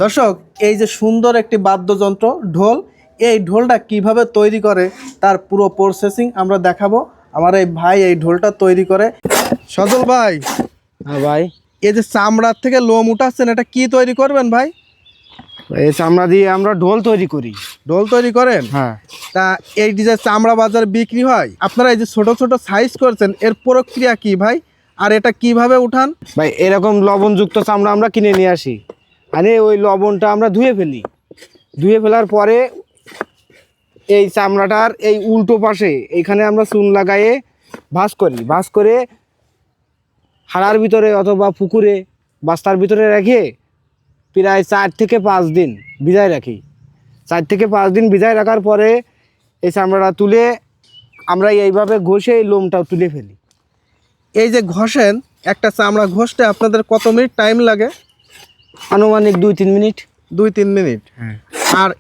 দর্শক, এই যে সুন্দর একটি বাদ্যযন্ত্র ঢোল, এই ঢোলটা কিভাবে তৈরি করে তার পুরো প্রসেসিং আমরা দেখাবো। আমার এই ভাই এই ঢোলটা তৈরি করে। সজল ভাই, হ্যাঁ ভাই, এই যে চামড়ার থেকে লোম উঠাচ্ছেন, এটা কি তৈরি করবেন ভাই? এই চামড়া দিয়ে আমরা ঢোল তৈরি করি। ঢোল তৈরি করেন? হ্যাঁ তা এই যে চামড়া বাজারে বিক্রি হয়, আপনারা এই যে ছোট ছোট সাইজ করছেন, এর প্রক্রিয়া কি ভাই? আর এটা কিভাবে উঠান? ভাই, এরকম লবণযুক্ত চামড়া আমরা কিনে নিয়ে আসি, আরে ওই লবণটা আমরা ধুয়ে ফেলি। ধুয়ে ফেলার পরে এই চামড়াটার এই উল্টো পাশে এইখানে আমরা চুন লাগায়ে ভাঁজ করি। ভাঁজ করে হাড়ার ভিতরে অথবা পুকুরে বাস্তার ভিতরে রেখে প্রায় 4 থেকে 5 দিন ভিজায় রাখি। 4 থেকে 5 দিন ভিজায় রাখার পরে এই চামড়াটা তুলে আমরা এইভাবে ঘষে এই লোমটা তুলে ফেলি। এই যে ঘষেন, একটা চামড়া ঘষতে আপনাদের কত মিনিট টাইম লাগে? আনুমানিক 2-3 মিনিট। 2-3 মিনিট। হ্যাঁ। আর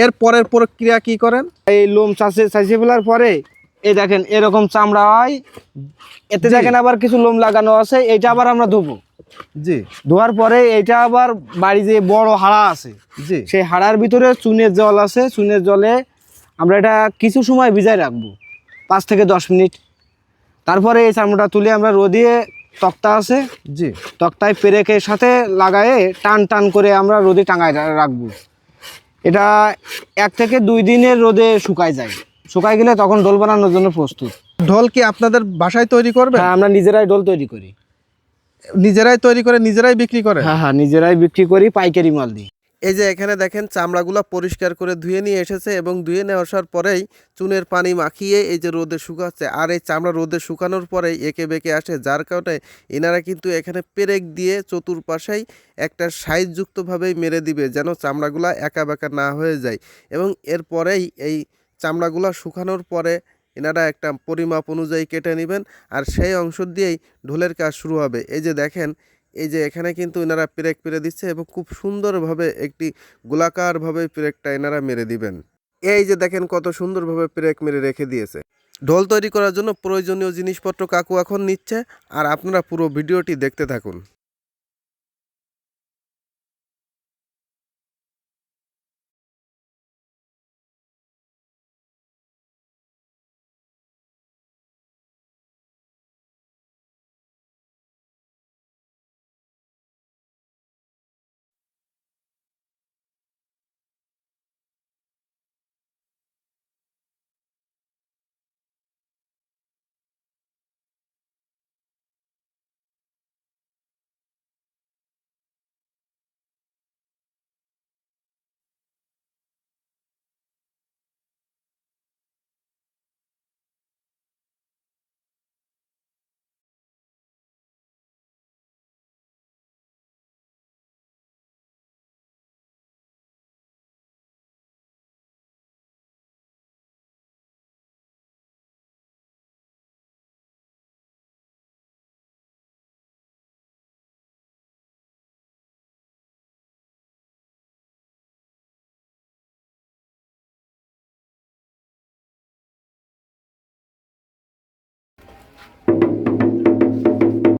এর পরের প্রক্রিয়া কি করেন? এই লোম চাষে ফেলার পরে এই দেখেন এরকম চামড়া হয়, এতে জি। দেখেন আবার কিছু লোম লাগানো আছে, এইটা আবার আমরা ধোবো। জি ধোয়ার পরে এইটা আবার বাড়ি যে বড় হাড়া আছে, জি সেই হাড়ার ভিতরে চুনের জল আছে, চুনের জলে আমরা এটা কিছু সময় ভিজায় রাখবো, 5 থেকে 10 মিনিট। তারপরে এই চামড়াটা তুলে আমরা রোদে, তক্তা আছে, জি তক্তায় পেরেকের সাথে লাগায়ে টান টান করে আমরা রোদে টাঙায় রাখবো। এটা 1 থেকে 2 দিনের রোদে শুকায় যায়। শুকায় গেলে তখন ঢোল বানানোর জন্য প্রস্তুত। ঢোল কি আপনাদের বাসায় তৈরি করবেন? হ্যাঁ, আমরা নিজেরাই ঢোল তৈরি করি। নিজেরাই তৈরি করে নিজেরাই বিক্রি করেন? হ্যাঁ হ্যাঁ, নিজেরাই বিক্রি করি পাইকারি মাল দিই। এই যে এখানে দেখেন চামড়াগুলো পরিষ্কার করে ধুয়ে নিয়ে এসেছে এবং ধুয়ে নিয়ে আসার পরেই চুনের পানি মাখিয়ে এই যে রোদে শুকাচ্ছে। আর এই চামড়া রোদে শুকানোর পরেই এঁকে বেঁকে আসে, যার কারণে এনারা কিন্তু এখানে পেরেক দিয়ে চতুর্পাশেই একটা সাইজযুক্তভাবেই মেরে দিবে, যেন চামড়াগুলো একা বেঁকা না হয়ে যায়। এবং এরপরেই এই চামড়াগুলো শুকানোর পরে এনারা একটা পরিমাপ অনুযায়ী কেটে নেবেন, আর সেই অংশ দিয়েই ঢোলের কাজ শুরু হবে। এই যে দেখেন, এই যে এখানে কিন্তু এনারা পেরেক পেরে দিচ্ছে এবং খুব সুন্দরভাবে একটি গোলাকারভাবে পেরেকটা এনারা মেরে দিবেন। এই যে দেখেন কত সুন্দরভাবে পেরেক মেরে রেখে দিয়েছে। ঢোল তৈরি করার জন্য প্রয়োজনীয় জিনিসপত্র কাকু এখন নিচ্ছে, আর আপনারা পুরো ভিডিওটি দেখতে থাকুন।